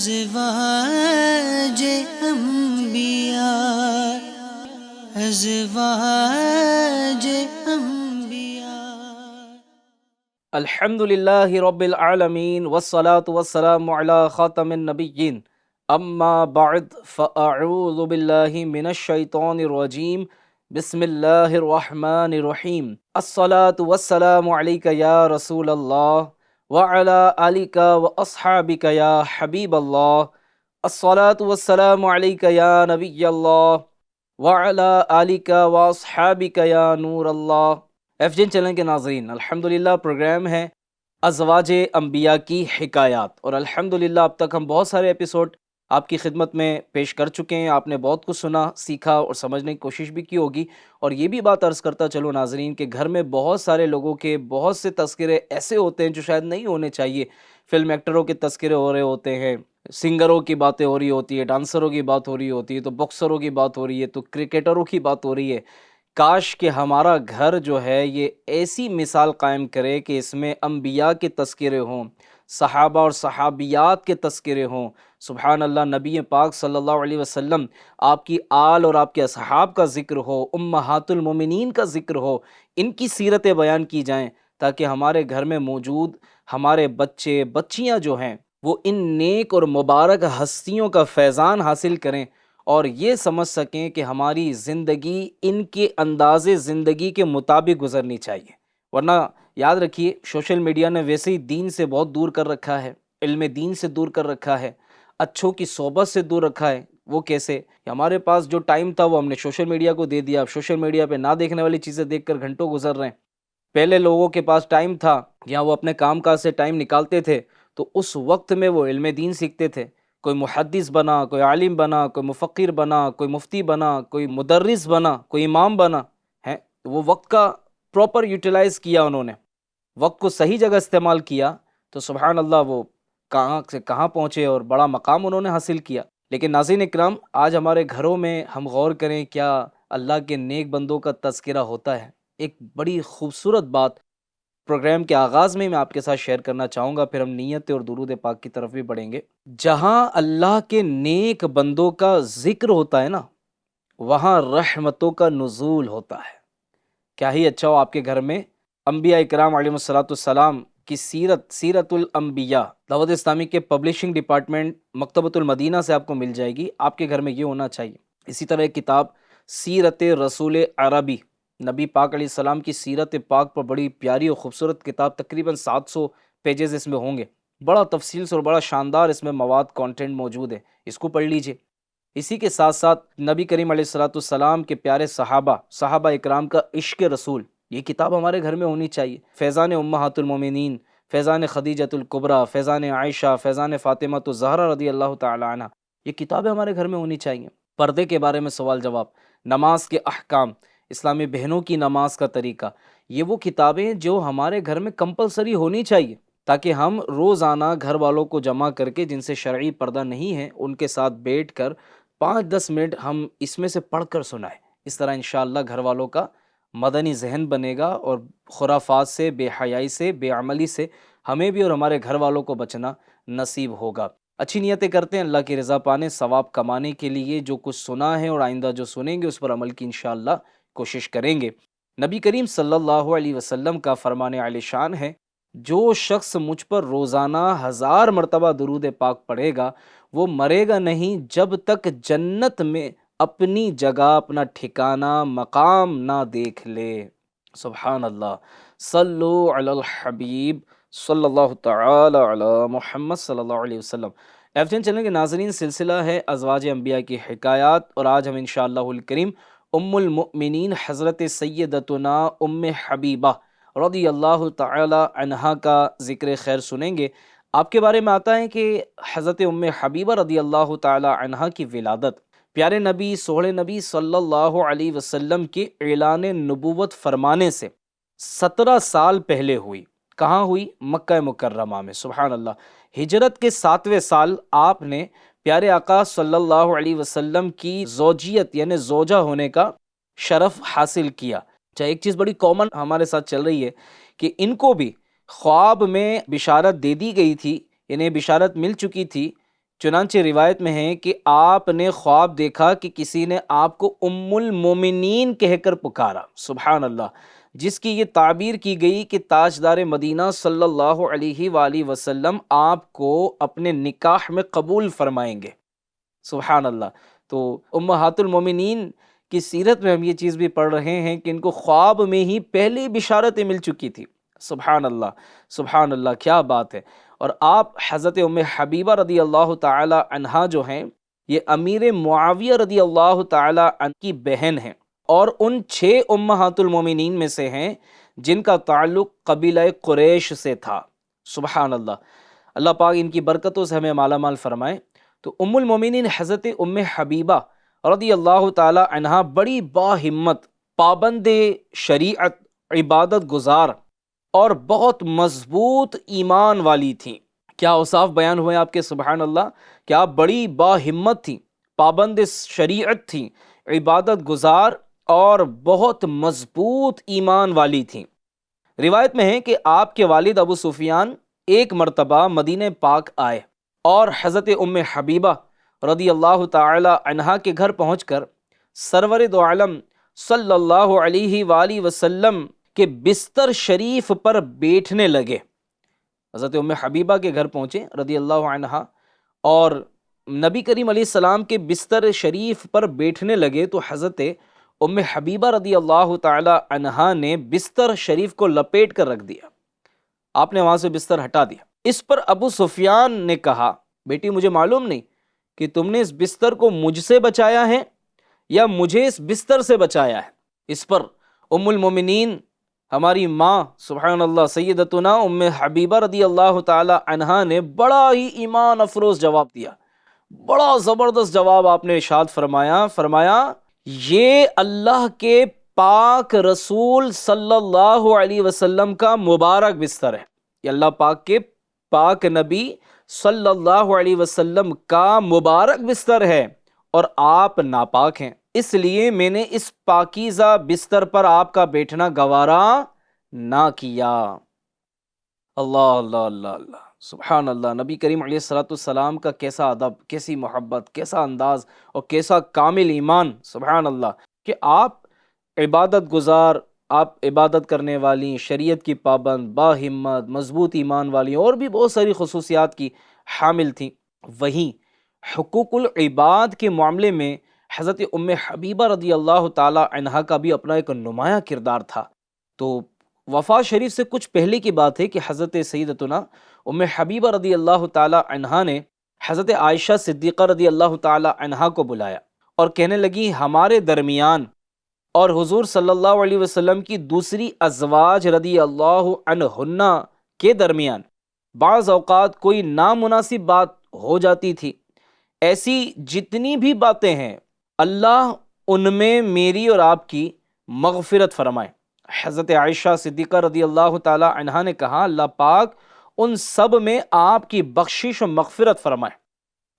ازواج انبیاء ازواج انبیاء الحمد للہ رب العالمین والصلاة والسلام علی خاتم النبیین اما بعد فاعوذ باللہ من الشیطان الرجیم بسم اللہ الرحمن الرحیم الصلاة والسلام علیک یا رسول اللہ وعلی آلک واصحابک یا حبیب اللہ الصلاة والسلام علیک یا نبی اللہ وعلی آلک واصحابک یا نور اللہ۔ ایف جین چینل کے ناظرین، الحمدللہ پروگرام ہے ازواج انبیاء کی حکایات، اور الحمدللہ اب تک ہم بہت سارے ایپیسوڈ آپ کی خدمت میں پیش کر چکے ہیں۔ آپ نے بہت کچھ سنا، سیکھا اور سمجھنے کی کوشش بھی کی ہوگی۔ اور یہ بھی بات عرض کرتا چلو ناظرین کہ گھر میں بہت سارے لوگوں کے بہت سے تذکرے ایسے ہوتے ہیں جو شاید نہیں ہونے چاہیے۔ فلم ایکٹروں کے تذکرے ہو رہے ہوتے ہیں، سنگروں کی باتیں ہو رہی ہوتی ہے، ڈانسروں کی بات ہو رہی ہوتی ہے، تو باکسروں کی بات ہو رہی ہے، تو کرکٹروں کی بات ہو رہی ہے۔ کاش کہ ہمارا گھر جو ہے یہ ایسی مثال قائم کرے کہ اس میں انبیاء کے تذکرے ہوں، صحابہ اور صحابیات کے تذکرے ہوں۔ سبحان اللہ، نبی پاک صلی اللہ علیہ وسلم، آپ کی آل اور آپ کے اصحاب کا ذکر ہو، امہات المومنین کا ذکر ہو، ان کی سیرتیں بیان کی جائیں تاکہ ہمارے گھر میں موجود ہمارے بچے بچیاں جو ہیں وہ ان نیک اور مبارک ہستیوں کا فیضان حاصل کریں اور یہ سمجھ سکیں کہ ہماری زندگی ان کے انداز زندگی کے مطابق گزرنی چاہیے۔ ورنہ یاد رکھیے، سوشل میڈیا نے ویسے ہی دین سے بہت دور کر رکھا ہے، علم دین سے دور کر رکھا ہے، اچھوں کی صحبت سے دور رکھا ہے۔ وہ کیسے؟ ہمارے پاس جو ٹائم تھا وہ ہم نے سوشل میڈیا کو دے دیا۔ اب سوشل میڈیا پہ نہ دیکھنے والی چیزیں دیکھ کر گھنٹوں گزر رہے ہیں۔ پہلے لوگوں کے پاس ٹائم تھا یا وہ اپنے کام کاج سے ٹائم نکالتے تھے تو اس وقت میں وہ علم دین سیکھتے تھے۔ کوئی محدث بنا، کوئی عالم بنا، کوئی مفکر بنا، کوئی مفتی بنا، کوئی مدرس بنا، کوئی امام بنا ہے۔ وہ وقت کا پراپر یوٹیلائز کیا، انہوں نے وقت کو صحیح جگہ استعمال کیا تو سبحان اللہ وہ کہاں سے کہاں پہنچے اور بڑا مقام انہوں نے حاصل کیا۔ لیکن ناظرین اکرام، آج ہمارے گھروں میں ہم غور کریں، کیا اللہ کے نیک بندوں کا تذکرہ ہوتا ہے؟ ایک بڑی خوبصورت بات پروگرام کے آغاز میں آپ کے ساتھ شیئر کرنا چاہوں گا، پھر ہم نیت اور درود پاک کی طرف بھی بڑھیں گے۔ جہاں اللہ کے نیک بندوں کا ذکر ہوتا ہے نا، وہاں رحمتوں کا نزول ہوتا ہے۔ کیا ہی اچھا ہو آپ کے گھر میں انبیاء اکرام علیہ السلام کی سیرت الانبیاء، دعوت اسلامی کے پبلشنگ ڈپارٹمنٹ مکتبۃ المدینہ سے آپ کو مل جائے گی۔ آپ کے گھر میں یہ ہونا چاہیے۔ اسی طرح ایک کتاب سیرت رسول عربی، نبی پاک علیہ السلام کی سیرت پاک پر بڑی پیاری اور خوبصورت کتاب، تقریباً 700 پیجز اس میں ہوں گے۔ بڑا تفصیل سے اور بڑا شاندار اس میں مواد کانٹینٹ موجود ہے، اس کو پڑھ لیجئے۔ اسی کے ساتھ ساتھ نبی کریم علیہ السلام کے پیارے صحابہ اکرام کا عشق رسول، یہ کتاب ہمارے گھر میں ہونی چاہیے۔ فیضان امہات المومنین، فیضان خدیجۃ الکبریٰ، فیضان عائشہ، فیضان فاطمہ الزہرا رضی اللہ تعالی عنہ، یہ کتابیں ہمارے گھر میں ہونی چاہیے۔ پردے کے بارے میں سوال جواب، نماز کے احکام، اسلامی بہنوں کی نماز کا طریقہ، یہ وہ کتابیں جو ہمارے گھر میں کمپلسری ہونی چاہیے تاکہ ہم روزانہ گھر والوں کو جمع کر کے، جن سے شرعی پردہ نہیں ہے، ان کے ساتھ بیٹھ کر 5-10 منٹ ہم اس میں سے پڑھ کر سنائیں۔ اس طرح انشاءاللہ گھر والوں کا مدنی ذہن بنے گا اور خرافات سے، بے حیائی سے، بے عملی سے ہمیں بھی اور ہمارے گھر والوں کو بچنا نصیب ہوگا۔ اچھی نیتیں کرتے ہیں، اللہ کی رضا پانے، ثواب کمانے کے لیے جو کچھ سنا ہے اور آئندہ جو سنیں گے اس پر عمل کی انشاءاللہ کوشش کریں گے۔ نبی کریم صلی اللہ علیہ وسلم کا فرمان عالی شان ہے، جو شخص مجھ پر روزانہ 1000 مرتبہ درود پاک پڑھے گا وہ مرے گا نہیں جب تک جنت میں اپنی جگہ، اپنا ٹھکانہ، مقام نہ دیکھ لے۔ سبحان اللہ، صلو علی الحبیب صلی اللہ تعالی علی محمد صلی اللہ علیہ وسلم۔ ایف جین چینل کے ناظرین، سلسلہ ہے ازواج انبیاء کی حکایات، اور آج ہم انشاءاللہ الکریم ام المؤمنین حضرت سیدتنا ام حبیبہ رضی اللہ تعالی عنہا کا ذکر خیر سنیں گے۔ آپ کے بارے میں آتا ہے کہ حضرت ام حبیبہ رضی اللہ تعالی عنہا کی ولادت پیارے نبی سوہڑے نبی صلی اللہ علیہ وسلم کے اعلان نبوت فرمانے سے 17 سال پہلے ہوئی۔ کہاں ہوئی؟ مکہ مکرمہ میں۔ سبحان اللہ، ہجرت کے 7ویں سال آپ نے پیارے آقا صلی اللہ علیہ وسلم کی زوجیت یعنی زوجہ ہونے کا شرف حاصل کیا۔ چاہے ایک چیز بڑی کامن ہمارے ساتھ چل رہی ہے کہ ان کو بھی خواب میں بشارت دے دی گئی تھی، انہیں بشارت مل چکی تھی چنانچہ روایت میں ہے کہ آپ نے خواب دیکھا کہ کسی نے آپ کو ام المومنین کہہ کر پکارا، سبحان اللہ، جس کی یہ تعبیر کی گئی کہ تاجدار مدینہ صلی اللہ علیہ وآلہ وسلم آپ کو اپنے نکاح میں قبول فرمائیں گے، سبحان اللہ۔ تو امہات المومنین کی سیرت میں ہم یہ چیز بھی پڑھ رہے ہیں کہ ان کو خواب میں ہی پہلی بشارتیں مل چکی تھی، سبحان اللہ، سبحان اللہ، کیا بات ہے۔ اور آپ حضرت ام حبیبہ رضی اللہ تعالی عنہا جو ہیں، یہ امیر معاویہ رضی اللہ تعالی عنہ کی بہن ہیں، اور ان 6 امہات المومنین میں سے ہیں جن کا تعلق قبیلہ قریش سے تھا، سبحان اللہ۔ اللہ پاک ان کی برکتوں سے ہمیں مالا مال فرمائے۔ تو ام المومنین حضرت ام حبیبہ رضی اللہ تعالی عنہا بڑی باہمت، پابند شریعت، عبادت گزار اور بہت مضبوط ایمان والی تھیں۔ کیا اوصاف بیان ہوئے آپ کے، سبحان اللہ، کہ آپ بڑی باہمت تھیں، پابند شریعت تھیں، عبادت گزار اور بہت مضبوط ایمان والی تھیں۔ روایت میں ہے کہ آپ کے والد ابو سفیان ایک مرتبہ مدینہ پاک آئے اور حضرت ام حبیبہ رضی اللہ تعالی عنہا کے گھر پہنچ کر سرور دو عالم صلی اللہ علیہ وآلہ وسلم کے بستر شریف پر بیٹھنے لگے۔ حضرت ام حبیبہ کے گھر پہنچے رضی اللہ عنہا اور نبی کریم علیہ السلام کے بستر شریف پر بیٹھنے لگے، تو حضرت ام حبیبہ رضی اللہ تعالی عنہا نے بستر شریف کو لپیٹ کر رکھ دیا، آپ نے وہاں سے بستر ہٹا دیا۔ اس پر ابو سفیان نے کہا، بیٹی مجھے معلوم نہیں کہ تم نے اس بستر کو مجھ سے بچایا ہے یا مجھے اس بستر سے بچایا ہے۔ اس پر ام المومنین ہماری ماں سبحان اللہ سیدتنا ام حبیبہ رضی اللہ تعالی عنہا نے بڑا ہی ایمان افروز جواب دیا، بڑا زبردست جواب آپ نے ارشاد فرمایا یہ اللہ کے پاک رسول صلی اللہ علیہ وسلم کا مبارک بستر ہے، یہ اللہ پاک کے پاک نبی صلی اللہ علیہ وسلم کا مبارک بستر ہے اور آپ ناپاک ہیں، اس لیے میں نے اس پاکیزہ بستر پر آپ کا بیٹھنا گوارا نہ کیا۔ اللہ اللہ اللہ اللہ، سبحان اللہ۔ نبی کریم علیہ الصلوۃ والسلام کا کیسا ادب، کیسی محبت، کیسا انداز اور کیسا کامل ایمان، سبحان اللہ، کہ آپ عبادت گزار، آپ عبادت کرنے والی، شریعت کی پابند، با ہمت، مضبوط ایمان والی اور بھی بہت ساری خصوصیات کی حامل تھیں۔ وہیں حقوق العباد کے معاملے میں حضرت ام حبیبہ رضی اللہ تعالی عنہا کا بھی اپنا ایک نمایاں کردار تھا۔ تو وفات شریف سے کچھ پہلے کی بات ہے کہ حضرت سیدتنا ام حبیبہ رضی اللہ تعالی عنہا نے حضرت عائشہ صدیقہ رضی اللہ تعالی عنہا کو بلایا اور کہنے لگی ہمارے درمیان اور حضور صلی اللہ علیہ وسلم کی دوسری ازواج رضی اللہ عنہن کے درمیان بعض اوقات کوئی نامناسب بات ہو جاتی تھی، ایسی جتنی بھی باتیں ہیں اللہ ان میں میری اور آپ کی مغفرت فرمائے۔ حضرت عائشہ صدیقہ رضی اللہ تعالی عنہا نے کہا اللہ پاک ان سب میں آپ کی بخشش و مغفرت فرمائے،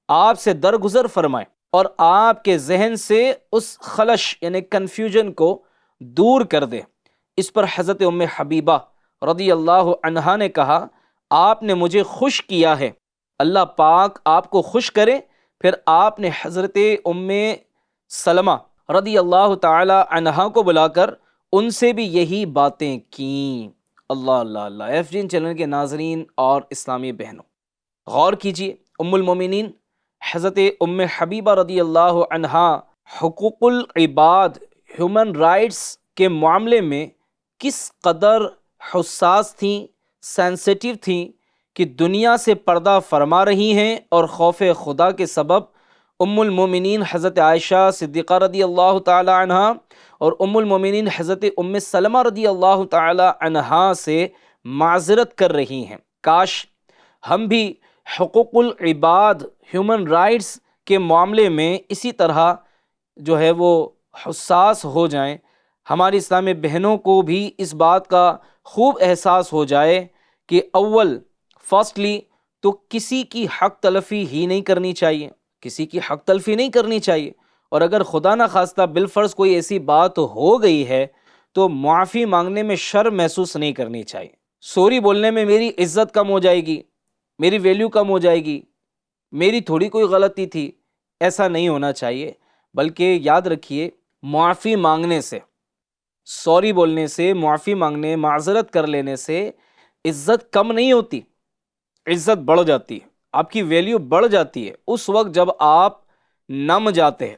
آپ سے درگزر فرمائے اور آپ کے ذہن سے اس خلش یعنی کنفیوژن کو دور کر دے۔ اس پر حضرت ام حبیبہ رضی اللہ عنہا نے کہا آپ نے مجھے خوش کیا ہے، اللہ پاک آپ کو خوش کرے۔ پھر آپ نے حضرت ام سلمہ رضی اللہ تعالی عنہا کو بلا کر ان سے بھی یہی باتیں کیں۔ اللہ اللہ اللہ۔ ایف جین چینل کے ناظرین اور اسلامی بہنوں، غور کیجیے، ام المومنین حضرت ام حبیبہ رضی اللہ عنہا حقوق العباد، ہیومن رائٹس کے معاملے میں کس قدر حساس تھیں، سینسیٹیو تھیں کہ دنیا سے پردہ فرما رہی ہیں، اور خوف خدا کے سبب ام المومنین حضرت عائشہ صدیقہ رضی اللہ تعالی عنہا اور ام المومنین حضرت ام سلمہ رضی اللہ تعالی عنہا سے معذرت کر رہی ہیں۔ کاش ہم بھی حقوق العباد، ہیومن رائٹس کے معاملے میں اسی طرح جو ہے وہ حساس ہو جائیں، ہماری اسلامی بہنوں کو بھی اس بات کا خوب احساس ہو جائے کہ فرسٹلی تو کسی کی حق تلفی ہی نہیں کرنی چاہیے، کسی کی حق تلفی نہیں کرنی چاہیے، اور اگر خدا نہ خواستہ بالفرض کوئی ایسی بات ہو گئی ہے تو معافی مانگنے میں شرم محسوس نہیں کرنی چاہیے۔ سوری بولنے میں میری عزت کم ہو جائے گی، میری ویلیو کم ہو جائے گی، میری تھوڑی کوئی غلطی تھی، ایسا نہیں ہونا چاہیے، بلکہ یاد رکھیے معافی مانگنے سے، سوری بولنے سے، معافی مانگنے، معذرت کر لینے سے عزت کم نہیں ہوتی، عزت بڑھ جاتی ہے، آپ کی ویلیو بڑھ جاتی ہے اس وقت جب آپ نم جاتے ہیں،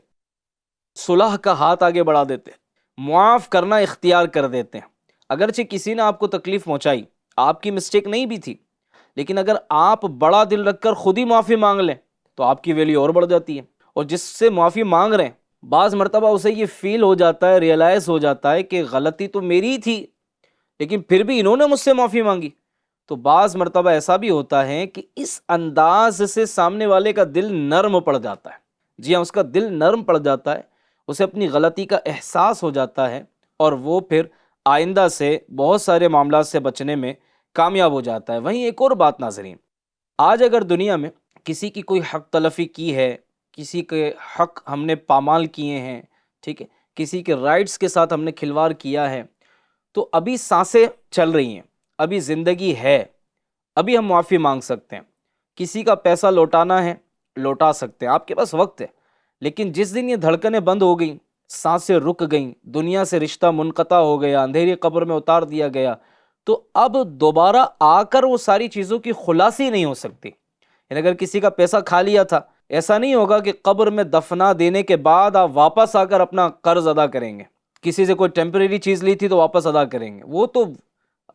صلح کا ہاتھ آگے بڑھا دیتے ہیں، معاف کرنا اختیار کر دیتے ہیں۔ اگرچہ کسی نے آپ کو تکلیف پہنچائی، آپ کی مسٹیک نہیں بھی تھی، لیکن اگر آپ بڑا دل رکھ کر خود ہی معافی مانگ لیں تو آپ کی ویلیو اور بڑھ جاتی ہے۔ اور جس سے معافی مانگ رہے ہیں، بعض مرتبہ اسے یہ فیل ہو جاتا ہے، ریئلائز ہو جاتا ہے کہ غلطی تو میری ہی تھی، لیکن پھر بھی انہوں نے مجھ سے معافی مانگی، تو بعض مرتبہ ایسا بھی ہوتا ہے کہ اس انداز سے سامنے والے کا دل نرم پڑ جاتا ہے، جی ہاں، اس کا دل نرم پڑ جاتا ہے، اسے اپنی غلطی کا احساس ہو جاتا ہے، اور وہ پھر آئندہ سے بہت سارے معاملات سے بچنے میں کامیاب ہو جاتا ہے۔ وہیں ایک اور بات ناظرین، آج اگر دنیا میں کسی کی کوئی حق تلفی کی ہے، کسی کے حق ہم نے پامال کیے ہیں، ٹھیک ہے، کسی کے رائٹس کے ساتھ ہم نے کھلواڑ کیا ہے، تو ابھی سانسیں چل رہی ہیں، ابھی زندگی ہے، ابھی ہم معافی مانگ سکتے ہیں، کسی کا پیسہ لوٹانا ہے لوٹا سکتے ہیں، آپ کے پاس وقت ہے، لیکن جس دن یہ دھڑکنیں بند ہو گئیں، سانسیں رک گئیں، دنیا سے رشتہ منقطع ہو گیا، اندھیری قبر میں اتار دیا گیا، تو اب دوبارہ آ کر وہ ساری چیزوں کی خلاصی نہیں ہو سکتی۔ یعنی اگر کسی کا پیسہ کھا لیا تھا، ایسا نہیں ہوگا کہ قبر میں دفنا دینے کے بعد آپ واپس آ کر اپنا قرض ادا کریں گے، کسی سے کوئی ٹیمپریری چیز لی تھی تو واپس ادا کریں گے، وہ تو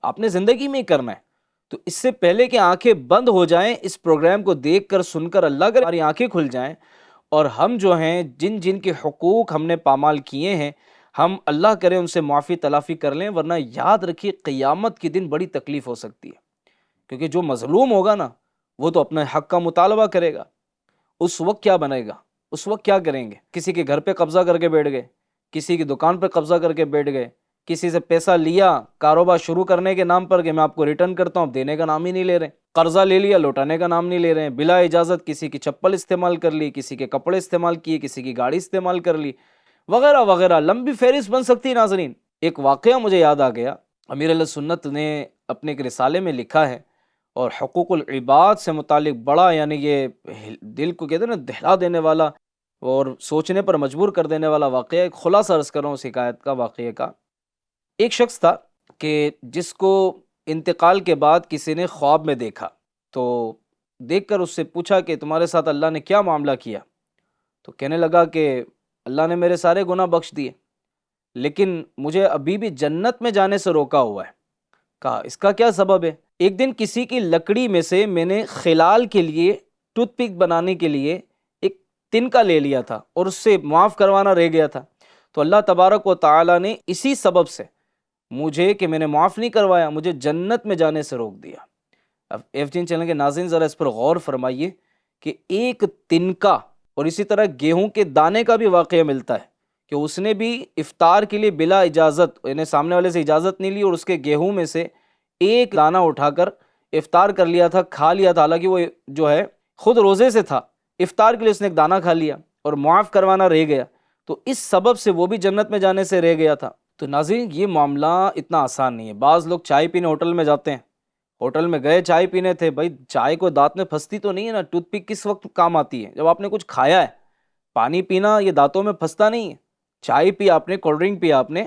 آپ نے زندگی میں ہی کرنا ہے۔ تو اس سے پہلے کہ آنکھیں بند ہو جائیں، اس پروگرام کو دیکھ کر سن کر اللہ کرے ہماری آنکھیں کھل جائیں، اور ہم جو ہیں جن جن کے حقوق ہم نے پامال کیے ہیں، ہم اللہ کرے ان سے معافی تلافی کر لیں، ورنہ یاد رکھیے قیامت کے دن بڑی تکلیف ہو سکتی ہے، کیونکہ جو مظلوم ہوگا نا، وہ تو اپنے حق کا مطالبہ کرے گا، اس وقت کیا بنے گا، اس وقت کیا کریں گے؟ کسی کے گھر پہ قبضہ کر کے بیٹھ گئے، کسی کی دکان پہ قبضہ کر کے بیٹھ گئے، کسی سے پیسہ لیا کاروبار شروع کرنے کے نام پر کہ میں آپ کو ریٹرن کرتا ہوں، دینے کا نام ہی نہیں لے رہے، قرضہ لے لیا لوٹانے کا نام نہیں لے رہے ہیں، بلا اجازت کسی کی چپل استعمال کر لی، کسی کے کپڑے استعمال کیے، کسی کی گاڑی استعمال کر لی، وغیرہ وغیرہ، لمبی فہرست بن سکتی ہے ناظرین۔ ایک واقعہ مجھے یاد آ گیا، امیر علیہ سنت نے اپنے ایک رسالے میں لکھا ہے، اور حقوق العباد سے متعلق بڑا، یعنی یہ دل کو کہتے ہیں نا دہلا دینے والا اور سوچنے پر مجبور کر دینے والا واقعہ، ایک خلاصہ عرض کر رہا ہوں اس حکایت کا، واقعے کا۔ ایک شخص تھا کہ جس کو انتقال کے بعد کسی نے خواب میں دیکھا، تو دیکھ کر اس سے پوچھا کہ تمہارے ساتھ اللہ نے کیا معاملہ کیا؟ تو کہنے لگا کہ اللہ نے میرے سارے گناہ بخش دیے، لیکن مجھے ابھی بھی جنت میں جانے سے روکا ہوا ہے۔ کہا اس کا کیا سبب ہے؟ ایک دن کسی کی لکڑی میں سے میں نے خلال کے لیے، ٹوتھ پک بنانے کے لیے ایک تنکا لے لیا تھا، اور اس سے معاف کروانا رہ گیا تھا، تو اللہ تبارک و تعالی نے اسی سبب سے مجھے کہ میں نے معاف نہیں کروایا، مجھے جنت میں جانے سے روک دیا۔ اب F چینل کے ناظرین ذرا اس پر غور فرمائیے کہ ایک تنکا، اور اسی طرح گیہوں کے دانے کا بھی واقعہ ملتا ہے کہ اس نے بھی افطار کے لیے بلا اجازت، یعنی سامنے والے سے اجازت نہیں لی، اور اس کے گیہوں میں سے ایک دانہ اٹھا کر افطار کر لیا تھا، کھا لیا تھا، حالانکہ وہ جو ہے خود روزے سے تھا، افطار کے لیے اس نے ایک دانہ کھا لیا اور معاف کروانا رہ گیا، تو اس سبب سے وہ بھی جنت میں جانے سے رہ گیا تھا۔ تو ناظرین یہ معاملہ اتنا آسان نہیں ہے۔ بعض لوگ چائے پینے ہوٹل میں جاتے ہیں، ہوٹل میں گئے چائے پینے تھے، بھائی چائے کو دانت میں پھنستی تو نہیں ہے نا، ٹوتھ پک کس وقت کام آتی ہے؟ جب آپ نے کچھ کھایا ہے۔ پانی پینا یہ دانتوں میں پھنستا نہیں ہے، چائے پیا آپ نے، کولڈ ڈرنک پیا آپ نے،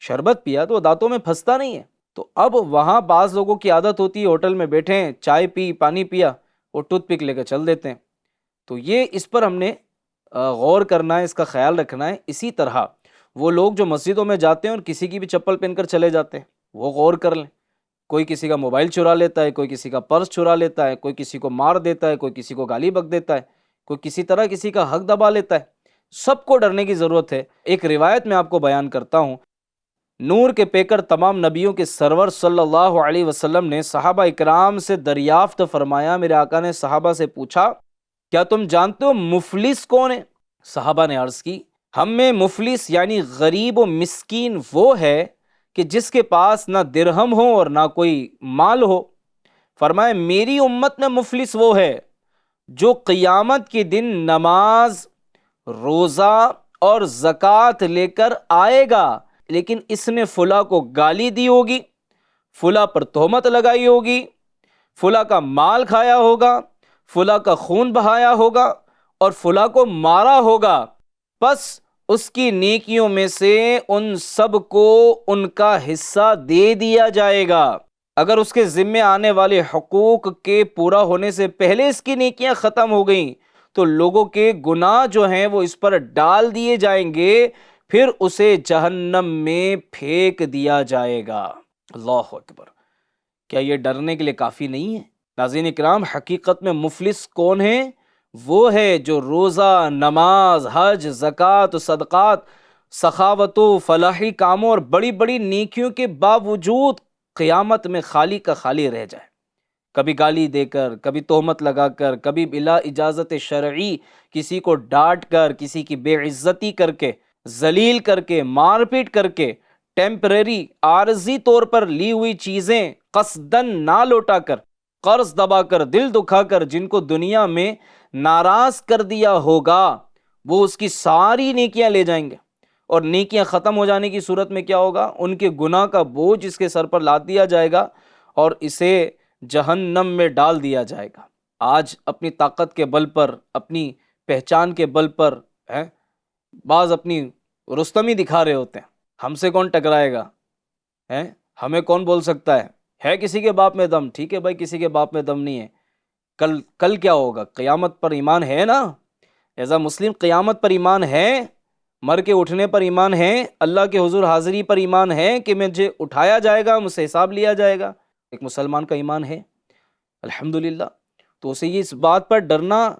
شربت پیا، تو وہ دانتوں میں پھنستا نہیں ہے۔ تو اب وہاں بعض لوگوں کی عادت ہوتی ہے، ہوٹل میں بیٹھے ہیں، چائے پی، پانی پیا، وہ ٹوتھ پک لے کر چل دیتے ہیں۔ تو یہ اس پر ہم نے غور کرنا ہے، اس کا خیال رکھنا ہے۔ اسی طرح وہ لوگ جو مسجدوں میں جاتے ہیں اور کسی کی بھی چپل پہن کر چلے جاتے ہیں، وہ غور کر لیں، کوئی کسی کا موبائل چرا لیتا ہے، کوئی کسی کا پرس چرا لیتا ہے، کوئی کسی کو مار دیتا ہے، کوئی کسی کو گالی بک دیتا ہے، کوئی کسی طرح کسی کا حق دبا لیتا ہے۔ سب کو ڈرنے کی ضرورت ہے۔ ایک روایت میں آپ کو بیان کرتا ہوں، نور کے پیکر تمام نبیوں کے سرور صلی اللہ علیہ وسلم نے صحابہ اکرام سے دریافت فرمایا، میرے آقا نے صحابہ سے پوچھا کیا تم جانتے ہو مفلس کون ہے؟ صحابہ نے عرض کی ہم میں مفلس یعنی غریب و مسکین وہ ہے کہ جس کے پاس نہ درہم ہو اور نہ کوئی مال ہو۔ فرمایا میری امت میں مفلس وہ ہے جو قیامت کے دن نماز، روزہ اور زکوٰۃ لے کر آئے گا، لیکن اس نے فلاں کو گالی دی ہوگی، فلاں پر تہمت لگائی ہوگی، فلاں کا مال کھایا ہوگا، فلاں کا خون بہایا ہوگا اور فلاں کو مارا ہوگا، پس اس کی نیکیوں میں سے ان سب کو ان کا حصہ دے دیا جائے گا۔ اگر اس کے ذمے آنے والے حقوق کے پورا ہونے سے پہلے اس کی نیکیاں ختم ہو گئیں تو لوگوں کے گناہ جو ہیں وہ اس پر ڈال دیے جائیں گے، پھر اسے جہنم میں پھینک دیا جائے گا۔ اللہ اکبر! کیا یہ ڈرنے کے لیے کافی نہیں ہے؟ ناظرین اکرام، حقیقت میں مفلس کون ہے؟ وہ ہے جو روزہ، نماز، حج، زکوٰۃ، صدقات، سخاوت و فلاحی کاموں اور بڑی بڑی نیکیوں کے باوجود قیامت میں خالی کا خالی رہ جائے، کبھی گالی دے کر، کبھی تہمت لگا کر، کبھی بلا اجازت شرعی کسی کو ڈانٹ کر، کسی کی بے عزتی کر کے، ذلیل کر کے، مار پیٹ کر کے، ٹیمپریری عارضی طور پر لی ہوئی چیزیں قصدن نہ لوٹا کر، قرض دبا کر، دل دکھا کر جن کو دنیا میں ناراض کر دیا ہوگا، وہ اس کی ساری نیکیاں لے جائیں گے، اور نیکیاں ختم ہو جانے کی صورت میں کیا ہوگا؟ ان کے گناہ کا بوجھ اس کے سر پر لاد دیا جائے گا اور اسے جہنم میں ڈال دیا جائے گا۔ آج اپنی طاقت کے بل پر، اپنی پہچان کے بل پر بعض اپنی رستمی دکھا رہے ہوتے ہیں، ہم سے کون ٹکرائے گا، ہمیں کون بول سکتا ہے کسی کے باپ میں دم؟ ٹھیک ہے بھائی، کسی کے باپ میں دم نہیں ہے، کل کیا ہوگا؟ قیامت پر ایمان ہے نا؟ ایسا مسلم قیامت پر ایمان ہے، مر کے اٹھنے پر ایمان ہے، اللہ کے حضور حاضری پر ایمان ہے کہ مجھے اٹھایا جائے گا، مجھ سے حساب لیا جائے گا؟ ایک مسلمان کا ایمان ہے الحمدللہ۔ تو اسے یہ اس بات پر ڈرنا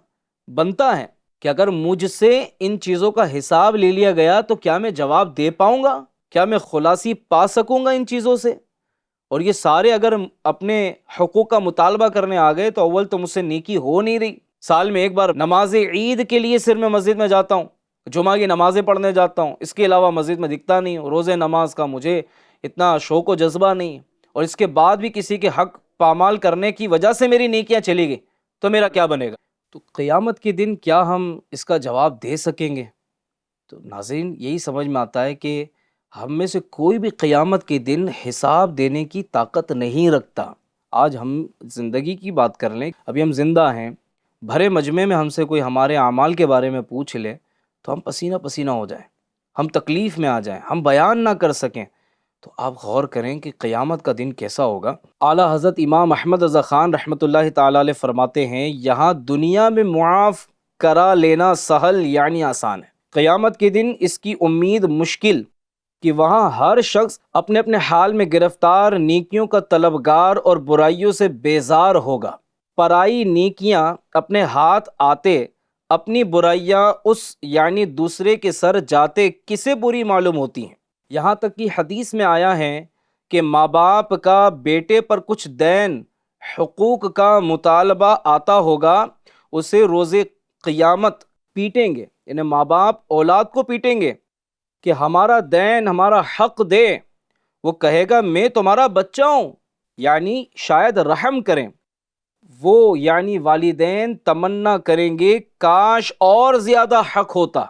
بنتا ہے کہ اگر مجھ سے ان چیزوں کا حساب لے لیا گیا تو کیا میں جواب دے پاؤں گا؟ کیا میں خلاصی پا سکوں گا ان چیزوں سے؟ اور یہ سارے اگر اپنے حقوق کا مطالبہ کرنے آ گئے تو اول تو مجھ سے نیکی ہو نہیں رہی۔ سال میں ایک بار نماز عید کے لیے صرف میں مسجد میں جاتا ہوں، جمعہ کی نمازیں پڑھنے جاتا ہوں، اس کے علاوہ مسجد میں دکھتا نہیں ہوں، روزے نماز کا مجھے اتنا شوق و جذبہ نہیں، اور اس کے بعد بھی کسی کے حق پامال کرنے کی وجہ سے میری نیکیاں چلی گئی تو میرا کیا بنے گا؟ تو قیامت کے دن کیا ہم اس کا جواب دے سکیں گے؟ تو ناظرین، یہی سمجھ میں آتا ہے کہ ہم میں سے کوئی بھی قیامت کے دن حساب دینے کی طاقت نہیں رکھتا۔ آج ہم زندگی کی بات کر لیں، ابھی ہم زندہ ہیں، بھرے مجمع میں ہم سے کوئی ہمارے اعمال کے بارے میں پوچھ لے تو ہم پسینہ پسینہ ہو جائیں، ہم تکلیف میں آ جائیں، ہم بیان نہ کر سکیں۔ تو آپ غور کریں کہ قیامت کا دن کیسا ہوگا۔ اعلیٰ حضرت امام احمد رضا خان رحمۃ اللہ تعالی علیہ فرماتے ہیں، یہاں دنیا میں معاف کرا لینا سہل یعنی آسان ہے، قیامت کے دن اس کی امید مشکل کہ وہاں ہر شخص اپنے اپنے حال میں گرفتار، نیکیوں کا طلبگار اور برائیوں سے بیزار ہوگا۔ پرائی نیکیاں اپنے ہاتھ آتے، اپنی برائیاں اس یعنی دوسرے کے سر جاتے کسے بری معلوم ہوتی ہیں۔ یہاں تک کہ حدیث میں آیا ہے کہ ماں باپ کا بیٹے پر کچھ دین، حقوق کا مطالبہ آتا ہوگا، اسے روز قیامت پیٹیں گے، یعنی ماں باپ اولاد کو پیٹیں گے کہ ہمارا دین، ہمارا حق دے۔ وہ کہے گا میں تمہارا بچہ ہوں، یعنی شاید رحم کریں۔ وہ یعنی والدین تمنا کریں گے کاش اور زیادہ حق ہوتا،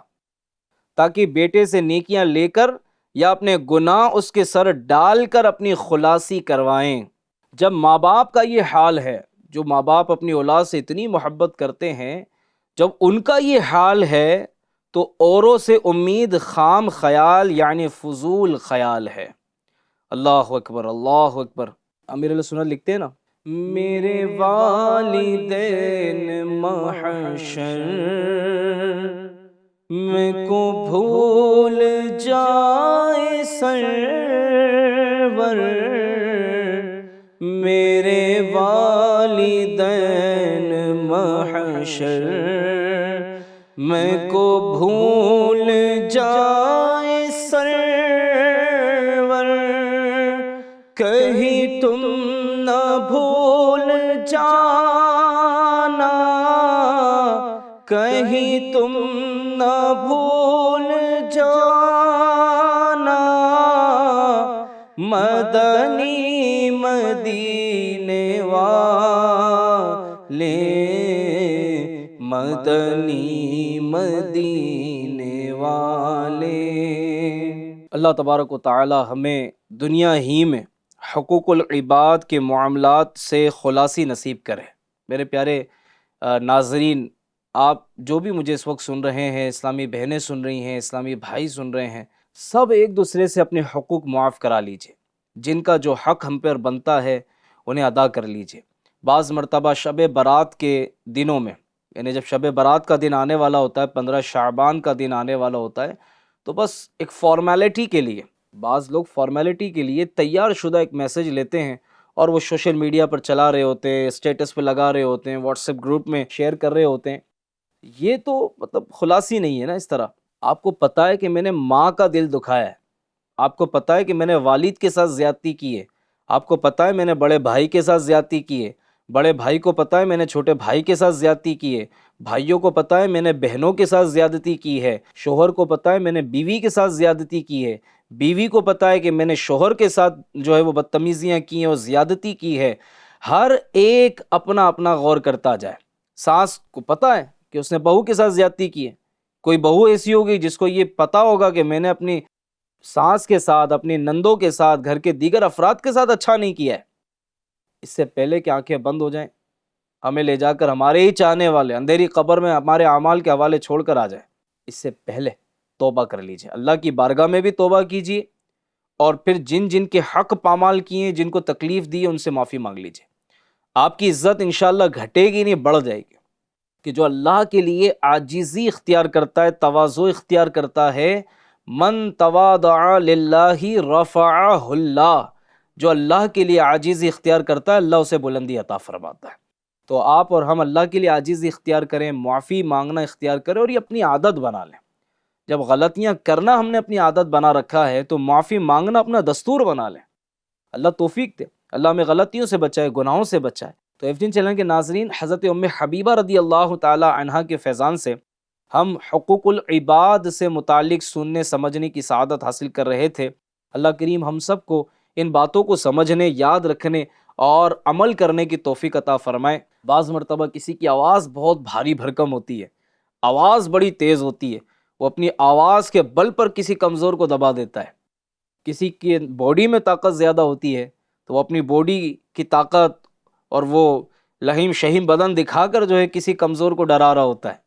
تاکہ بیٹے سے نیکیاں لے کر یا اپنے گناہ اس کے سر ڈال کر اپنی خلاصی کروائیں۔ جب ماں باپ کا یہ حال ہے، جو ماں باپ اپنی اولاد سے اتنی محبت کرتے ہیں، جب ان کا یہ حال ہے تو اوروں سے امید خام خیال یعنی فضول خیال ہے۔ اللہ اکبر، اللہ اکبر۔ امیر علیہ سنت لکھتے ہیں نا، میرے والدین محشر میں کو بھول جائے سرور، میرے والدین محشر میں کو بھول جائے سرور، کہیں تم نہ بھول جانا، کہیں تم نہ بھول جانا، مدنی مدینے والے، مدنی مدینے والے۔ اللہ تبارک و تعالی ہمیں دنیا ہی میں حقوق العباد کے معاملات سے خلاصی نصیب کرے۔ میرے پیارے ناظرین، آپ جو بھی مجھے اس وقت سن رہے ہیں، اسلامی بہنیں سن رہی ہیں، اسلامی بھائی سن رہے ہیں، سب ایک دوسرے سے اپنے حقوق معاف کرا لیجئے، جن کا جو حق ہم پر بنتا ہے انہیں ادا کر لیجئے۔ بعض مرتبہ شب برات کے دنوں میں، یعنی جب شب برات کا دن آنے والا ہوتا ہے، 15 شعبان کا دن آنے والا ہوتا ہے، تو بس ایک فارمیلٹی کے لیے، بعض لوگ فارمیلٹی کے لیے تیار شدہ ایک میسج لیتے ہیں اور وہ سوشل میڈیا پر چلا رہے ہوتے ہیں، اسٹیٹس پہ لگا رہے ہوتے ہیں، واٹس ایپ گروپ میں شیئر کر رہے ہوتے ہیں۔ یہ تو مطلب خلاصی نہیں ہے نا اس طرح۔ آپ کو پتہ ہے کہ میں نے ماں کا دل دکھایا ہے، آپ کو پتہ ہے کہ میں نے والد کے ساتھ زیادتی کی ہے، آپ کو پتہ ہے میں نے بڑے بھائی کے ساتھ زیادتی کی ہے، بڑے بھائی کو پتہ ہے میں نے چھوٹے بھائی کے ساتھ زیادتی کی ہے، بھائیوں کو پتہ ہے میں نے بہنوں کے ساتھ زیادتی کی ہے، شوہر کو پتہ ہے میں نے بیوی کے ساتھ زیادتی کی ہے، بیوی کو پتہ ہے کہ میں نے شوہر کے ساتھ جو ہے وہ بدتمیزیاں کی ہیں اور زیادتی کی ہے۔ ہر ایک اپنا اپنا غور کرتا جائے۔ ساس کو پتہ ہے کہ اس نے بہو کے ساتھ زیادتی کی ہے، کوئی بہو ایسی ہوگی جس کو یہ پتہ ہوگا کہ میں نے اپنی ساس کے ساتھ، اپنی نندوں کے ساتھ، گھر کے دیگر افراد کے ساتھ اچھا نہیں کیا ہے۔ اس سے پہلے کہ آنکھیں بند ہو جائیں، ہمیں لے جا کر ہمارے ہی چاہنے والے اندھیری قبر میں ہمارے اعمال کے حوالے چھوڑ کر آ جائیں، اس سے پہلے توبہ کر لیجئے، اللہ کی بارگاہ میں بھی توبہ کیجئے، اور پھر جن جن کے حق پامال کیے ہیں، جن کو تکلیف دی ہے، ان سے معافی مانگ لیجئے۔ آپ کی عزت انشاءاللہ گھٹے گی نہیں، بڑھ جائے گی، کہ جو اللہ کے لیے عاجزی اختیار کرتا ہے، تواضع اختیار کرتا ہے، من تواضع للہ رفعہ اللہ، جو اللہ کے لیے عاجزی اختیار کرتا ہے، اللہ اسے بلندی عطا فرماتا ہے۔ تو آپ اور ہم اللہ کے لیے عاجزی اختیار کریں، معافی مانگنا اختیار کریں، اور یہ اپنی عادت بنا لیں۔ جب غلطیاں کرنا ہم نے اپنی عادت بنا رکھا ہے تو معافی مانگنا اپنا دستور بنا لیں۔ اللہ توفیق دے، اللہ ہمیں غلطیوں سے بچائے، گناہوں سے بچائے۔ تو ایف جی چینل کے ناظرین، حضرت ام حبیبہ رضی اللہ تعالی عنہا کے فیضان سے ہم حقوق العباد سے متعلق سننے سمجھنے کی سعادت حاصل کر رہے تھے۔ اللہ کریم ہم سب کو ان باتوں کو سمجھنے، یاد رکھنے اور عمل کرنے کی توفیق عطا فرمائے۔ بعض مرتبہ کسی کی آواز بہت بھاری بھرکم ہوتی ہے، آواز بڑی تیز ہوتی ہے، وہ اپنی آواز کے بل پر کسی کمزور کو دبا دیتا ہے۔ کسی کی باڈی میں طاقت زیادہ ہوتی ہے تو وہ اپنی باڈی کی طاقت اور وہ لہیم شہیم بدن دکھا کر جو ہے کسی کمزور کو ڈرا رہا ہوتا ہے۔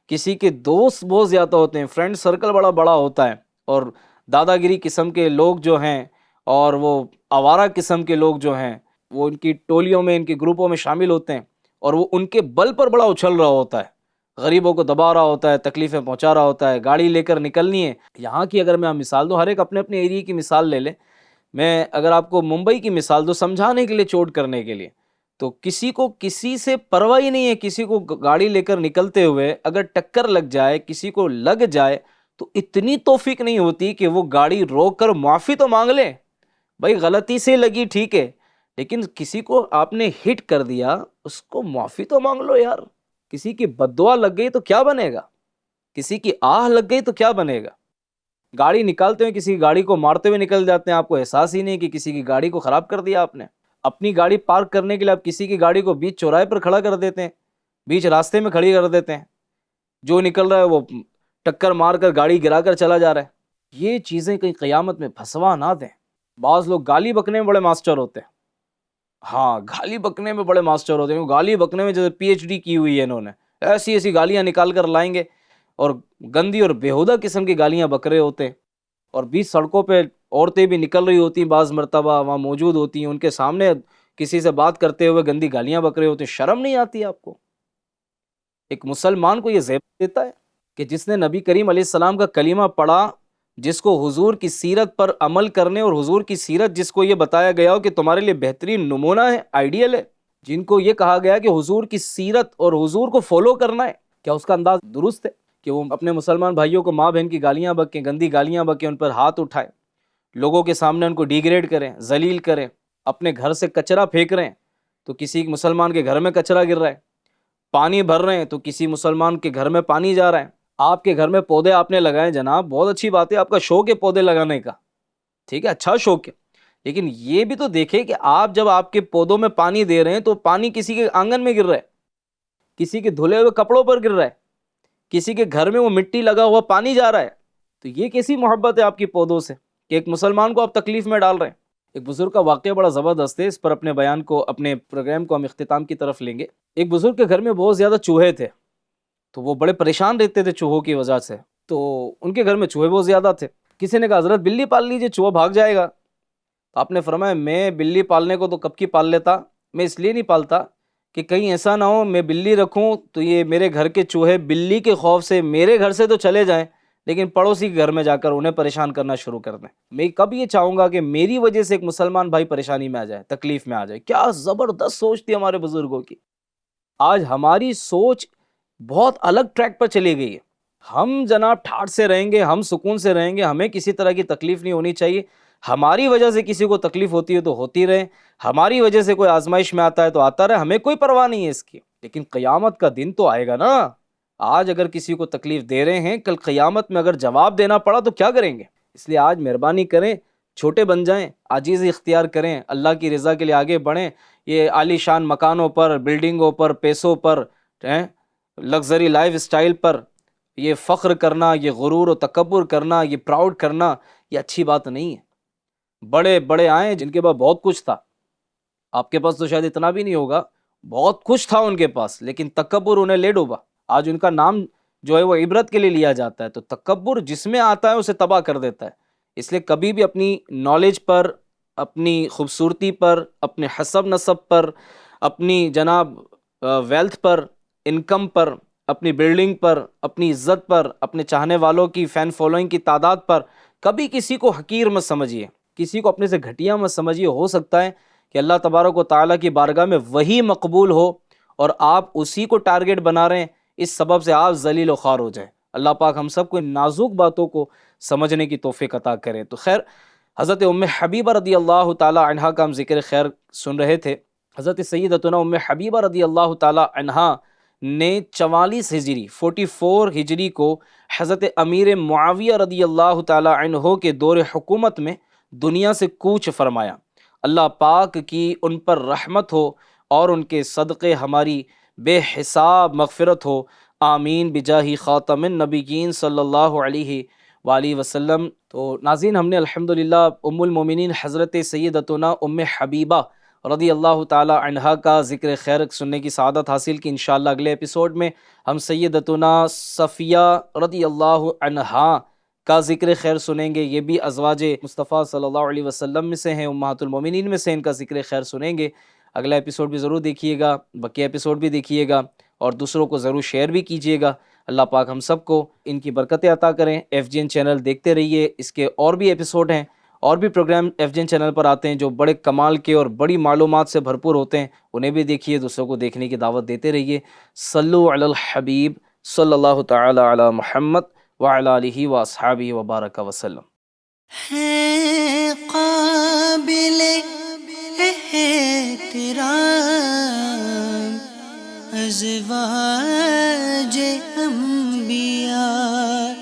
کسی کے دوست بہت زیادہ ہوتے ہیں، فرینڈ سرکل بڑا بڑا ہوتا ہے، اور دادا گیری قسم کے لوگ جو ہیں اور وہ آوارہ قسم کے لوگ جو ہیں، وہ ان کی ٹولیوں میں، ان کے گروپوں میں شامل ہوتے ہیں، اور وہ ان کے بل پر بڑا اچھل رہا ہوتا ہے، غریبوں کو دبا رہا ہوتا ہے، تکلیفیں پہنچا رہا ہوتا ہے، گاڑی لے کر نکلنی ہے۔ یہاں کی اگر میں آپ مثال دوں، ہر ایک اپنے اپنے ایریے کی مثال لے لیں، میں اگر آپ کو ممبئی کی مثال دوں سمجھانے کے لیے، چوٹ کرنے کے لیے، تو کسی کو کسی سے پرواہ ہی نہیں ہے، کسی کو گاڑی لے کر نکلتے ہوئے اگر ٹکر لگ جائے، کسی کو لگ جائے، تو اتنی توفیق نہیں ہوتی کہ وہ گاڑی روک کر معافی تو مانگ لے، بھائی غلطی سے لگی ٹھیک ہے، لیکن کسی کو آپ نے ہٹ کر دیا، اس کو معافی تو مانگ لو یار۔ کسی کی بددعا لگ گئی تو کیا بنے گا، کسی کی آہ لگ گئی تو کیا بنے گا۔ گاڑی نکالتے ہوئے کسی کی گاڑی کو مارتے ہوئے نکل جاتے ہیں، آپ کو احساس ہی نہیں کہ کسی کی گاڑی کو خراب کر دیا آپ نے۔ اپنی گاڑی پارک کرنے کے لیے آپ کسی کی گاڑی کو بیچ چوراہے پر کھڑا کر دیتے ہیں، بیچ راستے میں کھڑی کر دیتے ہیں، جو نکل رہا ہے وہ ٹکر مار کر گاڑی گرا کر چلا جا رہا ہے۔ یہ چیزیں کہیں قیامت میں پھنسوا نہ دیں۔ بعض لوگ گالی بکنے میں بڑے ماسٹر ہوتے ہیں، ہاں گالی بکنے میں بڑے ماسٹر ہوتے ہیں، گالی بکنے میں جیسے پی ایچ ڈی کی ہوئی ہے انہوں نے، ایسی ایسی گالیاں نکال کر لائیں گے، اور گندی اور بیہودہ قسم کی گالیاں بک رہے ہوتے ہیں، اور بیچ سڑکوں پہ عورتیں بھی نکل رہی ہوتی ہیں، بعض مرتبہ وہاں موجود ہوتی ہیں، ان کے سامنے کسی سے بات کرتے ہوئے گندی گالیاں بک رہے ہوتے ہیں۔ شرم نہیں آتی آپ کو؟ ایک مسلمان کو یہ زیب دیتا ہے کہ جس نے نبی کریم علیہ السلام کا کلمہ پڑھا، جس کو حضور کی سیرت پر عمل کرنے، اور حضور کی سیرت جس کو یہ بتایا گیا ہو کہ تمہارے لیے بہترین نمونہ ہے، آئیڈیل ہے، جن کو یہ کہا گیا کہ حضور کی سیرت اور حضور کو فالو کرنا ہے، کیا اس کا انداز درست ہے کہ وہ اپنے مسلمان بھائیوں کو ماں بہن کی گالیاں بکیں، گندی گالیاں بکیں، ان پر ہاتھ اٹھائیں، لوگوں کے سامنے ان کو ڈیگریڈ کریں، ذلیل کریں، اپنے گھر سے کچرا پھینک رہے ہیں تو کسی مسلمان کے گھر میں کچرا گر رہا ہے، پانی بھر رہے ہیں تو کسی مسلمان کے گھر میں پانی جا رہا ہے۔ آپ کے گھر میں پودے آپ نے لگائے جناب، بہت اچھی بات ہے، آپ کا شوق ہے پودے لگانے کا، ٹھیک ہے، اچھا شوق ہے، لیکن یہ بھی تو دیکھیں کہ آپ جب آپ کے پودوں میں پانی دے رہے ہیں تو پانی کسی کے آنگن میں گر رہا ہے، کسی کے دھلے ہوئے کپڑوں پر گر رہا ہے، کسی کے گھر میں وہ مٹی لگا ہوا پانی جا رہا ہے، تو یہ کیسی محبت ہے آپ کی پودوں سے کہ ایک مسلمان کو آپ تکلیف میں ڈال رہے ہیں۔ ایک بزرگ کا واقعہ بڑا زبردست ہے، اس پر اپنے بیان کو، اپنے پروگرام کو ہم اختتام کی طرف لیں گے۔ ایک بزرگ کے گھر میں بہت زیادہ چوہے تھے، تو وہ بڑے پریشان رہتے تھے چوہوں کی وجہ سے، تو ان کے گھر میں چوہے بہت زیادہ تھے۔ کسی نے کہا حضرت بلی پال لیجئے، چوہا بھاگ جائے گا۔ تو آپ نے فرمایا میں بلی پالنے کو تو کب کی پال لیتا، میں اس لیے نہیں پالتا کہ کہیں ایسا نہ ہو میں بلی رکھوں تو یہ میرے گھر کے چوہے بلی کے خوف سے میرے گھر سے تو چلے جائیں لیکن پڑوسی کے گھر میں جا کر انہیں پریشان کرنا شروع کر دیں۔ میں کب یہ چاہوں گا کہ میری وجہ سے ایک مسلمان بھائی پریشانی میں آ جائے، تکلیف میں آ جائے۔ کیا زبردست سوچ تھی ہمارے بزرگوں کی۔ آج ہماری سوچ بہت الگ ٹریک پر چلی گئی ہے۔ ہم جناب ٹھاٹ سے رہیں گے، ہم سکون سے رہیں گے، ہمیں کسی طرح کی تکلیف نہیں ہونی چاہیے۔ ہماری وجہ سے کسی کو تکلیف ہوتی ہے تو ہوتی رہے، ہماری وجہ سے کوئی آزمائش میں آتا ہے تو آتا رہے، ہمیں کوئی پرواہ نہیں ہے اس کی۔ لیکن قیامت کا دن تو آئے گا نا۔ آج اگر کسی کو تکلیف دے رہے ہیں، کل قیامت میں اگر جواب دینا پڑا تو کیا کریں گے؟ اس لیے آج مہربانی کریں، چھوٹے بن جائیں، عاجزی اختیار کریں، اللہ کی رضا کے لیے آگے بڑھیں۔ یہ عالی شان مکانوں پر، بلڈنگوں پر، پیسوں پر، لگژری لائف اسٹائل پر یہ فخر کرنا، یہ غرور و تکبر کرنا، یہ پراؤڈ کرنا، یہ اچھی بات نہیں ہے۔ بڑے بڑے آئیں جن کے پاس بہت کچھ تھا، آپ کے پاس تو شاید اتنا بھی نہیں ہوگا، بہت کچھ تھا ان کے پاس، لیکن تکبر انہیں لے ڈوبا۔ آج ان کا نام جو ہے وہ عبرت کے لیے لیا جاتا ہے۔ تو تکبر جس میں آتا ہے اسے تباہ کر دیتا ہے۔ اس لیے کبھی بھی اپنی نالج پر، اپنی خوبصورتی پر، اپنے حسب نسب پر، اپنی جناب ویلتھ پر، انکم پر، اپنی بلڈنگ پر، اپنی عزت پر، اپنے چاہنے والوں کی فین فالوئنگ کی تعداد پر کبھی کسی کو حقیر مت سمجھیے، کسی کو اپنے سے گھٹیا مت سمجھیے۔ ہو سکتا ہے کہ اللہ تبارک و تعالیٰ کی بارگاہ میں وہی مقبول ہو اور آپ اسی کو ٹارگٹ بنا رہے ہیں، اس سبب سے آپ ذلیل و خوار ہو جائیں۔ اللہ پاک ہم سب کو ان نازک باتوں کو سمجھنے کی توفیق عطا کرے۔ تو خیر، حضرت ام حبیبہ رضی اللہ تعالی عنہا کا ہم ذکر خیر سن رہے تھے۔ حضرت سیدتنا ام حبیبہ رضی اللہ تعالی عنہا نے 44 ہجری 44 ہجری کو حضرت امیر معاویہ رضی اللہ تعالی عنہ کے دور حکومت میں دنیا سے کوچ فرمایا۔ اللہ پاک کی ان پر رحمت ہو اور ان کے صدقے ہماری بے حساب مغفرت ہو، آمین بجاہ خاتم النبیین صلی اللہ علیہ وآلہ وسلم۔ تو ناظرین، ہم نے الحمدللہ ام المومنین حضرت سیدتنا ام حبیبہ رضی اللہ تعالی عنہا کا ذکر خیر سننے کی سعادت حاصل کی۔ انشاءاللہ اگلے ایپیسوڈ میں ہم سیدتنا صفیہ رضی اللہ عنہا کا ذکر خیر سنیں گے۔ یہ بھی ازواج مصطفیٰ صلی اللہ علیہ وسلم میں سے ہیں، امہات المومنین میں سے، ان کا ذکر خیر سنیں گے۔ اگلا ایپیسوڈ بھی ضرور دیکھیے گا، بقیہ ایپیسوڈ بھی دیکھیے گا اور دوسروں کو ضرور شیئر بھی کیجیے گا۔ اللہ پاک ہم سب کو ان کی برکتیں عطا کریں۔ ایف جی این چینل دیکھتے رہیے، اس کے اور بھی ایپیسوڈ ہیں، اور بھی programme F G N channel پر آتے ہیں جو بڑے کمال کے اور بڑی معلومات سے بھرپور ہوتے ہیں، انہیں بھی دیکھیے، دوسروں کو دیکھنے کی دعوت دیتے رہیے۔ صلو علی الحبیب صلی اللہ تعالی علی محمد وعلی آلہ واصحابہ وبارک وسلم۔ ہے قابل احترام ازواج انبیاء،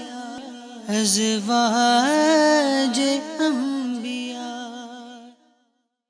ازواج انبیاء۔